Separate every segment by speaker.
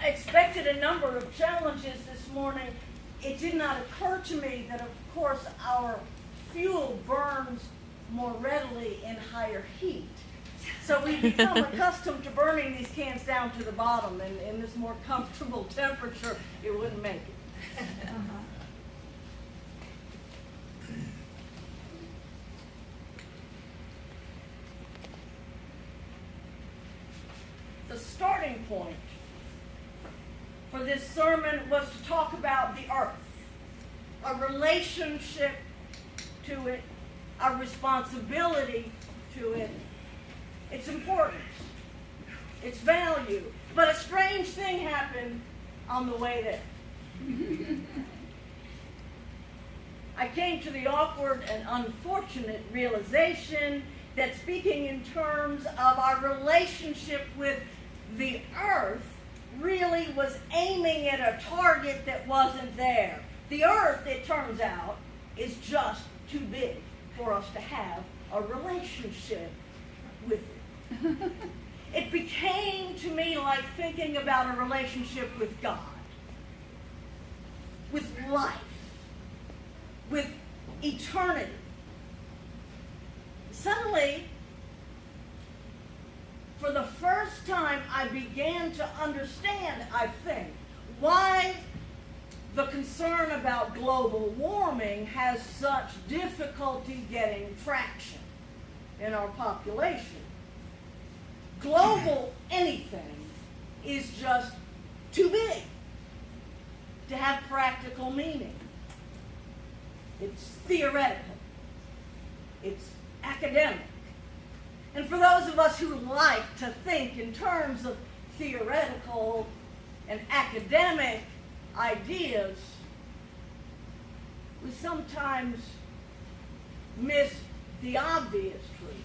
Speaker 1: I expected a number of challenges this morning. It did not occur to me that, of course, our fuel burns more readily in higher heat. So we become accustomed to burning these cans down to the bottom, and in this more comfortable temperature, it wouldn't make it. The starting point for this sermon was to talk about the earth, our relationship to it, our responsibility to it, its importance, its value. But a strange thing happened on the way there. I came to the awkward and unfortunate realization that speaking in terms of our relationship with the earth really was aiming at a target that wasn't there. The earth, it turns out, is just too big for us to have a relationship with it. It became to me like thinking about a relationship with God, with life, with eternity. Suddenly, for the first time, I began to understand, I think, why the concern about global warming has such difficulty getting traction in our population. Global anything is just too big to have practical meaning. It's theoretical. It's academic. And for those of us who like to think in terms of theoretical and academic ideas, we sometimes miss the obvious truth.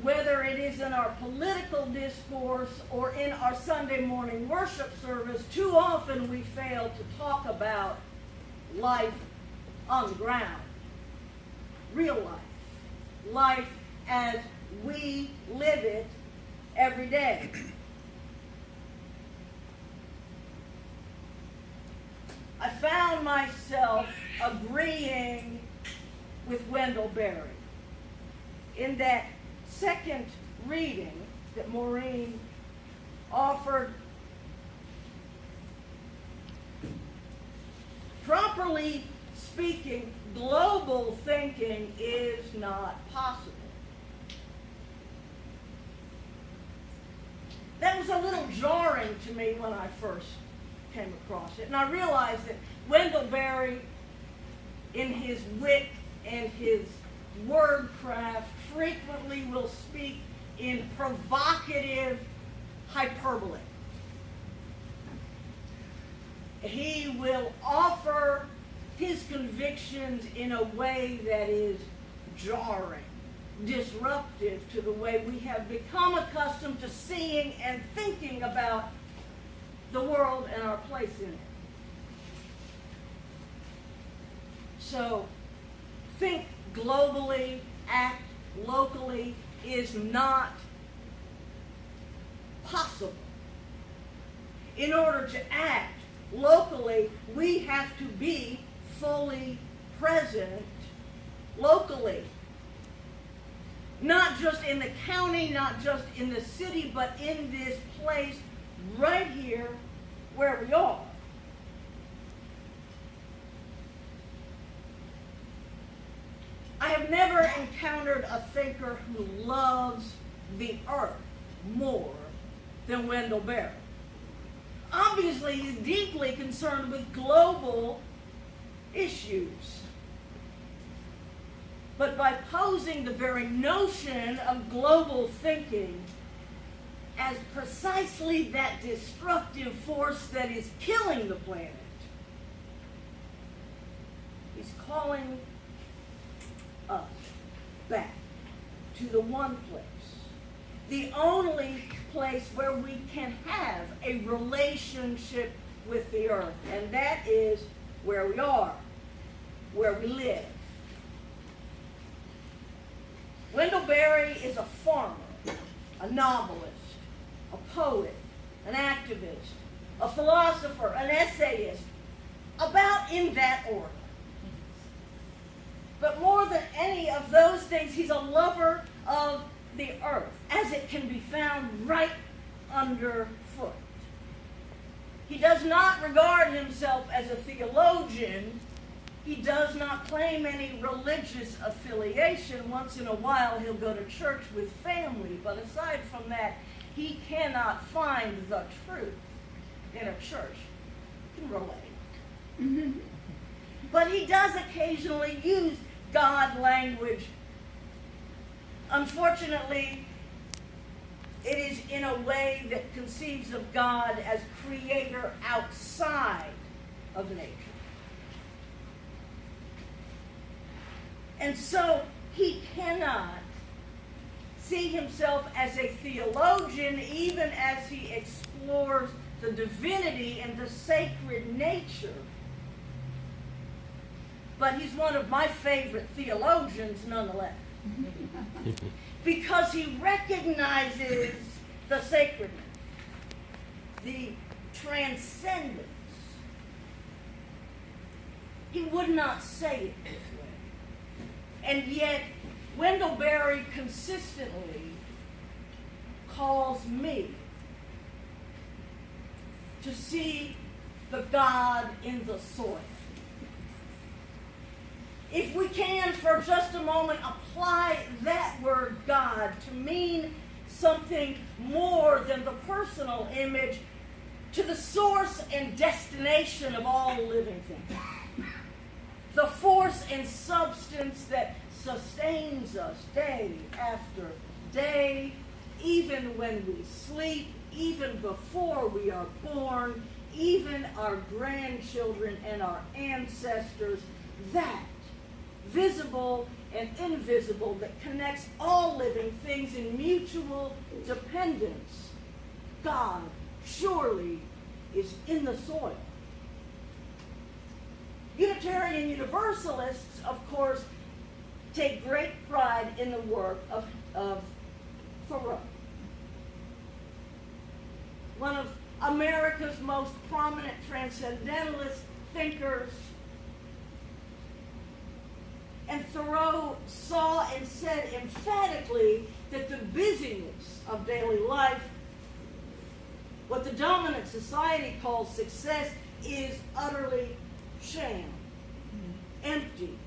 Speaker 1: Whether it is in our political discourse or in our Sunday morning worship service, too often we fail to talk about life on the ground, real life, life as we live it every day. I found myself agreeing with Wendell Berry in that second reading that Maureen offered. Properly speaking, global thinking is not possible. That was a little jarring to me when I first came across it. And I realized that Wendell Berry, in his wit and his wordcraft, frequently will speak in provocative hyperbole. He will offer his convictions in a way that is jarring, disruptive to the way we have become accustomed to seeing and thinking about the world and our place in it. So, think globally, act locally is not possible. In order to act locally, we have to be fully present locally. Not just in the county, not just in the city, but in this place right here where we are. I have never encountered a thinker who loves the earth more than Wendell Berry. Obviously, he's deeply concerned with global issues. But by posing the very notion of global thinking as precisely that destructive force that is killing the planet, he's calling us back to the one place, the only place where we can have a relationship with the earth, and that is where we are, where we live. Wendell Berry is a farmer, a novelist, a poet, an activist, a philosopher, an essayist, about in that order. But more than any of those things, he's a lover of the earth, as it can be found right underfoot. He does not regard himself as a theologian. He does not claim any religious affiliation. Once in a while, he'll go to church with family, but aside from that, he cannot find the truth in a church. You can relate. But he does occasionally use God language. Unfortunately, it is in a way that conceives of God as creator outside of nature. And so he cannot see himself as a theologian, even as he explores the divinity and the sacred nature. But he's one of my favorite theologians nonetheless. Because he recognizes the sacredness, the transcendence. He would not say it this way. And yet, Wendell Berry consistently calls me to see the God in the soil. If we can, for just a moment, apply that word God to mean something more than the personal image to the source and destination of all living things. The force and substance that sustains us day after day, even when we sleep, even before we are born, even our grandchildren and our ancestors, that visible and invisible that connects all living things in mutual dependence. God surely is in the soil. Unitarian Universalists, of course, take great pride in the work of Thoreau, one of America's most prominent transcendentalist thinkers. And Thoreau saw and said emphatically that the busyness of daily life, what the dominant society calls success, is utterly sham, empty,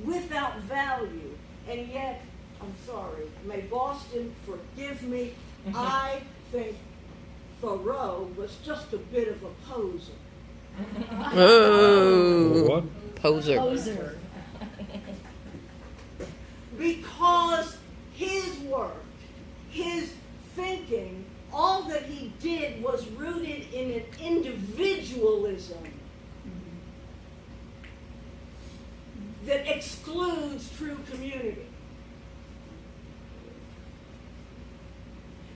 Speaker 1: without value. And yet, I'm sorry, may Boston forgive me, I think Thoreau was just a bit of a poser.
Speaker 2: Oh,
Speaker 3: What?
Speaker 2: poser.
Speaker 1: Because his work, his thinking, all that he did was rooted in an individualism that excludes true community.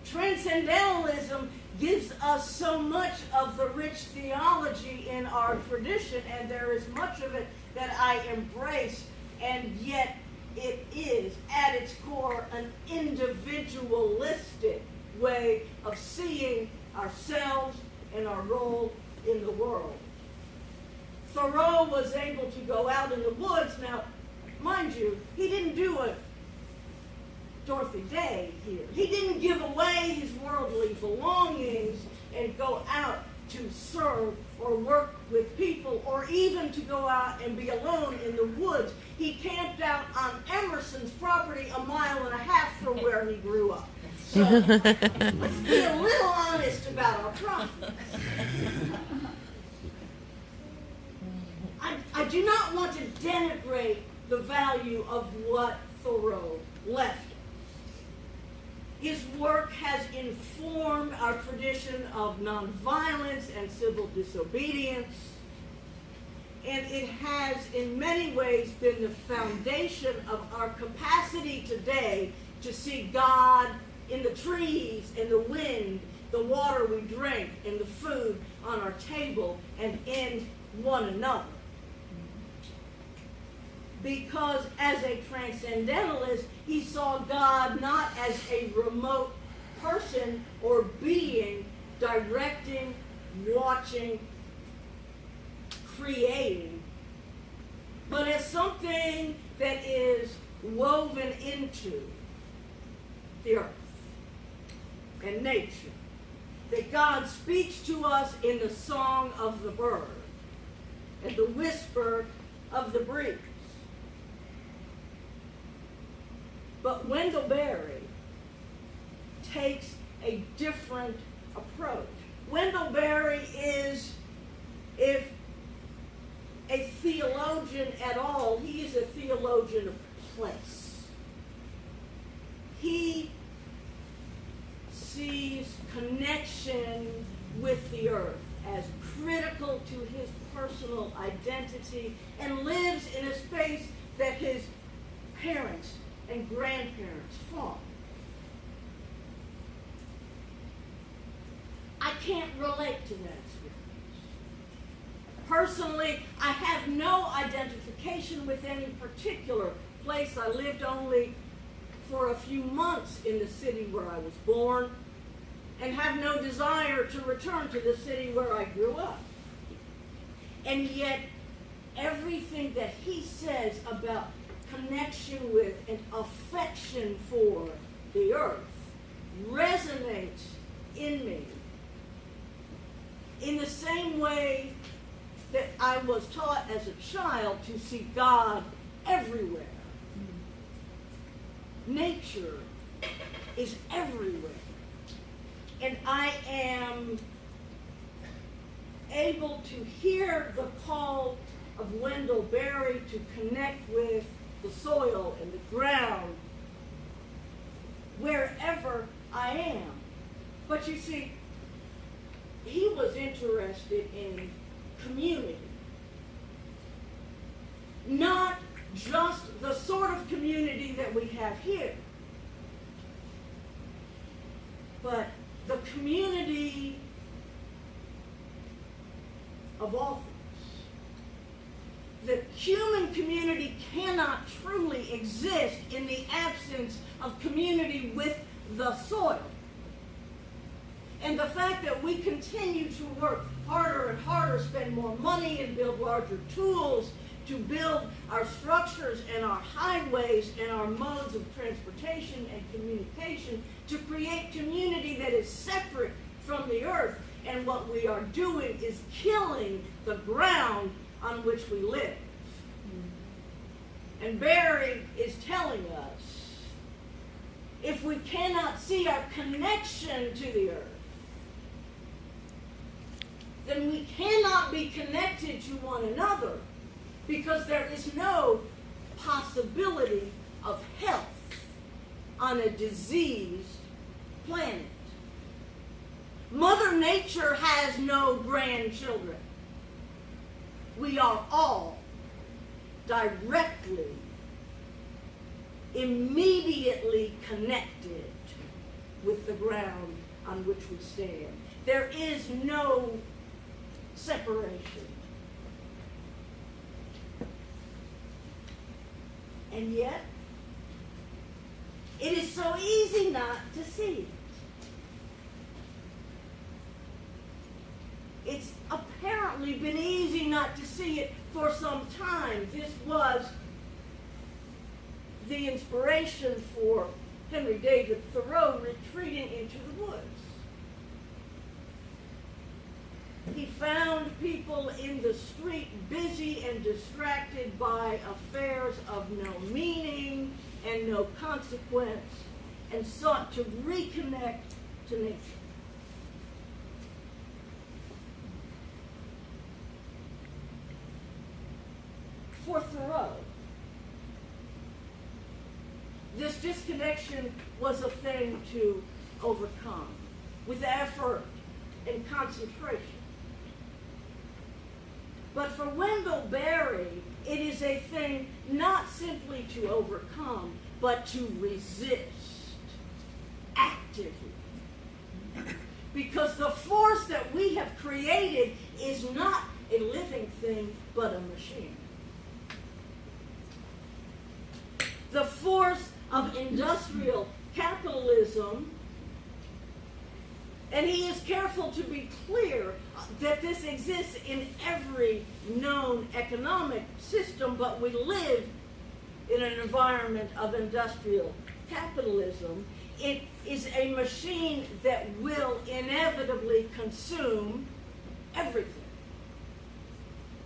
Speaker 1: Transcendentalism gives us so much of the rich theology in our tradition, and there is much of it that I embrace, and yet it is, at its core, an individualistic way of seeing ourselves and our role in the world. Thoreau was able to go out in the woods. Now, mind you, he didn't do a Dorothy Day here. He didn't give away his worldly belongings and go out to serve or work with people or even to go out and be alone in the woods. He camped out on Emerson's property 1.5 miles from where he grew up. So let's be a little honest about our problems. I do not want to denigrate the value of what Thoreau left. His work has informed our tradition of nonviolence and civil disobedience, and it has in many ways been the foundation of our capacity today to see God in the trees, in the wind, the water we drink, in the food on our table, and in one another. Because as a transcendentalist, he saw God not as a remote person or being directing, watching, creating, but as something that is woven into the earth and nature. That God speaks to us in the song of the bird and the whisper of the breeze. But Wendell Berry takes a different approach. Wendell Berry is, if a theologian at all, he is a theologian of place. He sees connection with the earth as critical to his personal identity and lives in a space that his parents and grandparents fought. I can't relate to that experience. Personally, I have no identification with any particular place. I lived only for a few months in the city where I was born and have no desire to return to the city where I grew up. And yet, everything that he says about connection with and affection for the earth resonates in me in the same way that I was taught as a child to see God everywhere. Nature is everywhere. And I am able to hear the call of Wendell Berry to connect with the soil and the ground wherever I am. But you see, he was interested in community. Not just the sort of community that we have here, but the community of all things. The human community cannot truly exist in the absence of community with the soil. And the fact that we continue to work harder and harder, spend more money, and build larger tools to build our structures and our highways and our modes of transportation and communication to create community that is separate from the earth. And what we are doing is killing the ground on which we live. And Berry is telling us, if we cannot see our connection to the earth, then we cannot be connected to one another, because there is no possibility of health on a diseased planet. Mother Nature has no grandchildren. We are all directly, immediately connected with the ground on which we stand. There is no separation. And yet, it is so easy not to see it. It's apparently been easy not to see it for some time. This was the inspiration for Henry David Thoreau retreating into the woods. He found people in the street busy and distracted by affairs of no meaning and no consequence, and sought to reconnect to nature. For Thoreau, this disconnection was a thing to overcome with effort and concentration. But for Wendell Berry, it is a thing not simply to overcome, but to resist actively. Because the force that we have created is not a living thing, but a machine. The force of industrial capitalism And he is careful to be clear that this exists in every known economic system, but we live in an environment of industrial capitalism. It is a machine that will inevitably consume everything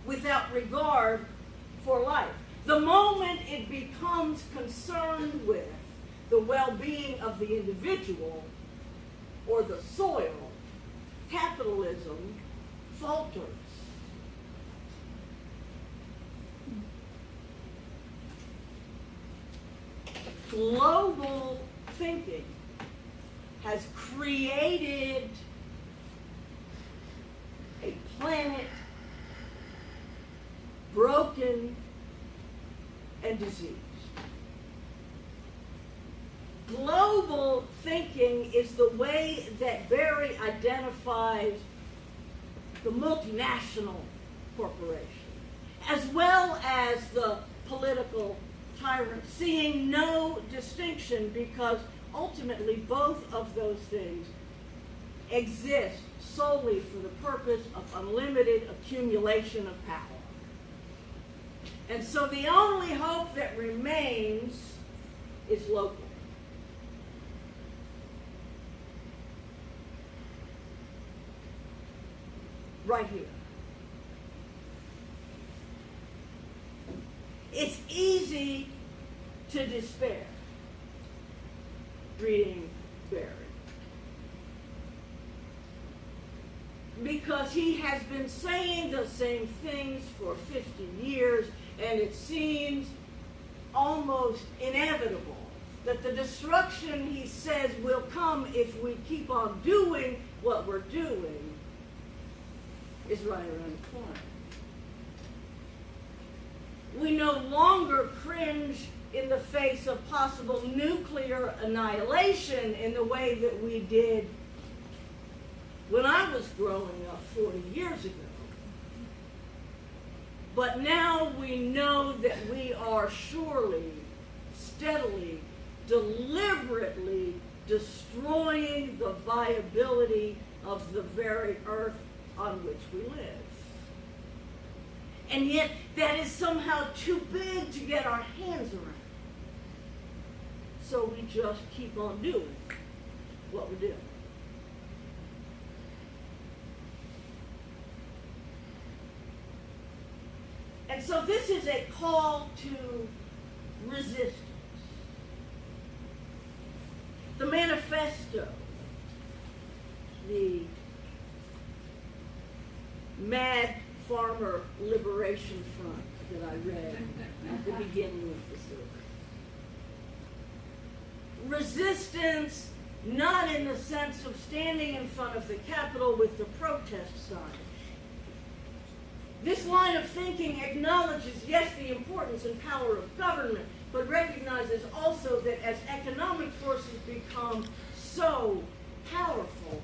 Speaker 1: without regard for life. The moment it becomes concerned with the well-being of the individual or the soil, capitalism falters. Global thinking has created a planet broken and diseased. Global thinking is the way that Barry identifies the multinational corporation, as well as the political tyrant, seeing no distinction because ultimately both of those things exist solely for the purpose of unlimited accumulation of power. And so the only hope that remains is local. Right here. It's easy to despair reading Barry, because he has been saying the same things for 50 years, and it seems almost inevitable that the destruction, he says, will come if we keep on doing what we're doing, is right around the corner. We no longer cringe in the face of possible nuclear annihilation in the way that we did when I was growing up 40 years ago. But now we know that we are surely, steadily, deliberately destroying the viability of the very earth on which we live. And yet, that is somehow too big to get our hands around. So we just keep on doing what we're doing. And so this is a call to resistance. The manifesto, the Mad Farmer Liberation Front that I read at the beginning of the service. Resistance, not in the sense of standing in front of the Capitol with the protest sign. This line of thinking acknowledges, yes, the importance and power of government, but recognizes also that as economic forces become so powerful,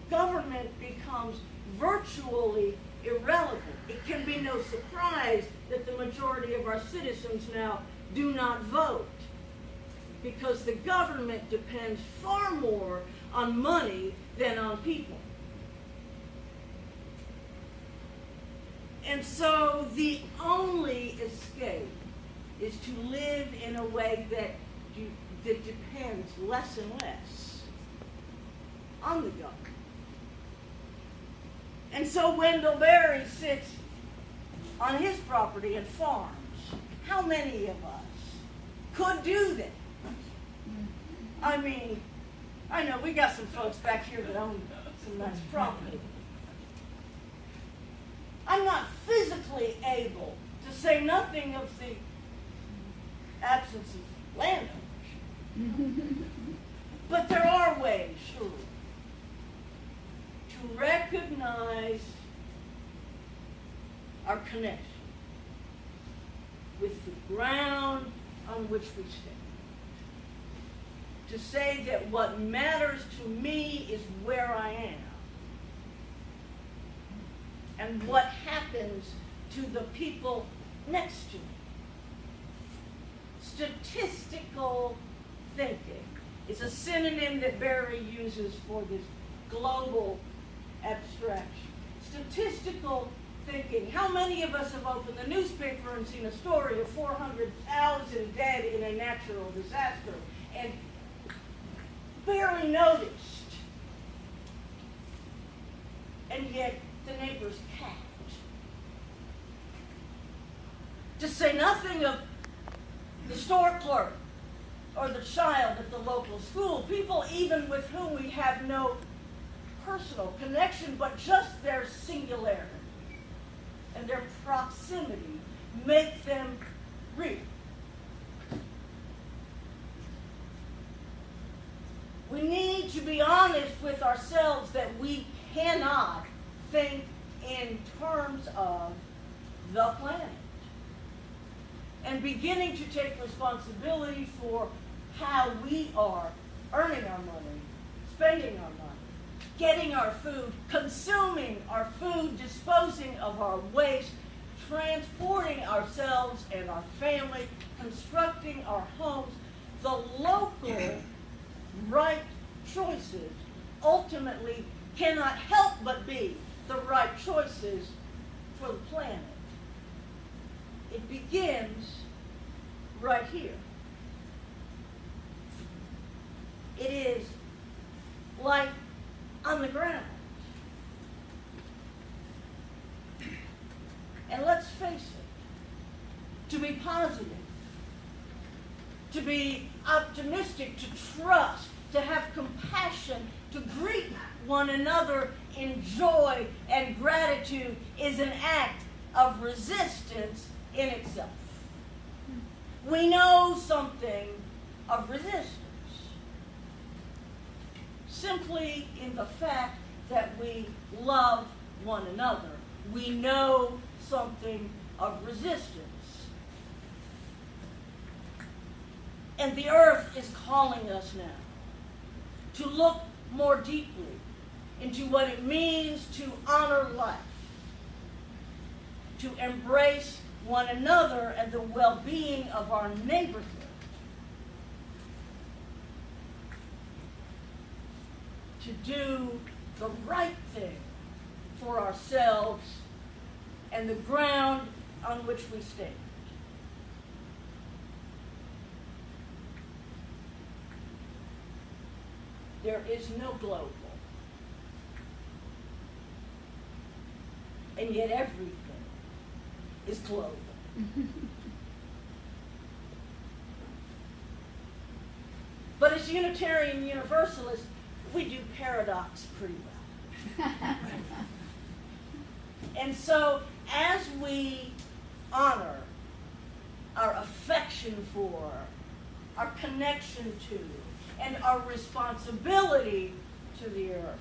Speaker 1: government becomes virtually irrelevant. It can be no surprise that the majority of our citizens now do not vote, because the government depends far more on money than on people. And so the only escape is to live in a way that depends less and less on the government. And so Wendell Berry sits on his property and farms. How many of us could do that? I mean, I know we got some folks back here that own some nice property. I'm not physically able, to say nothing of the absence of landowners. But there are ways, surely, to recognize our connection with the ground on which we stand. To say that what matters to me is where I am, and what happens to the people next to me. Statistical thinking is a synonym that Barry uses for this global abstraction. Statistical thinking. How many of us have opened the newspaper and seen a story of 400,000 dead in a natural disaster and barely noticed? And yet the neighbor's cat. To say nothing of the store clerk or the child at the local school, people even with whom we have no personal connection, but just their singularity and their proximity make them real. We need to be honest with ourselves that we cannot think in terms of the planet. And beginning to take responsibility for how we are earning our money, spending our money, getting our food, consuming our food, disposing of our waste, transporting ourselves and our family, constructing our homes. The local right choices ultimately cannot help but be the right choices for the planet. It begins right here. It is life on the ground. And let's face it, to be positive, to be optimistic, to trust, to have compassion, to greet one another in joy and gratitude is an act of resistance in itself. We know something of resistance simply in the fact that we love one another. We know something of resistance. And the earth is calling us now to look more deeply into what it means to honor life, to embrace one another and the well-being of our neighborhood. To do the right thing for ourselves and the ground on which we stand. There is no global. And yet everything is global. But as Unitarian Universalists, we do paradox pretty well. And so as we honor our affection for, our connection to, and our responsibility to the earth,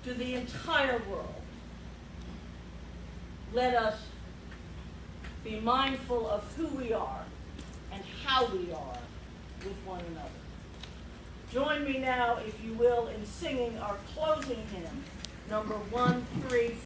Speaker 1: to the entire world, let us be mindful of who we are and how we are with one another. Join me now, if you will, in singing our closing hymn, number 134.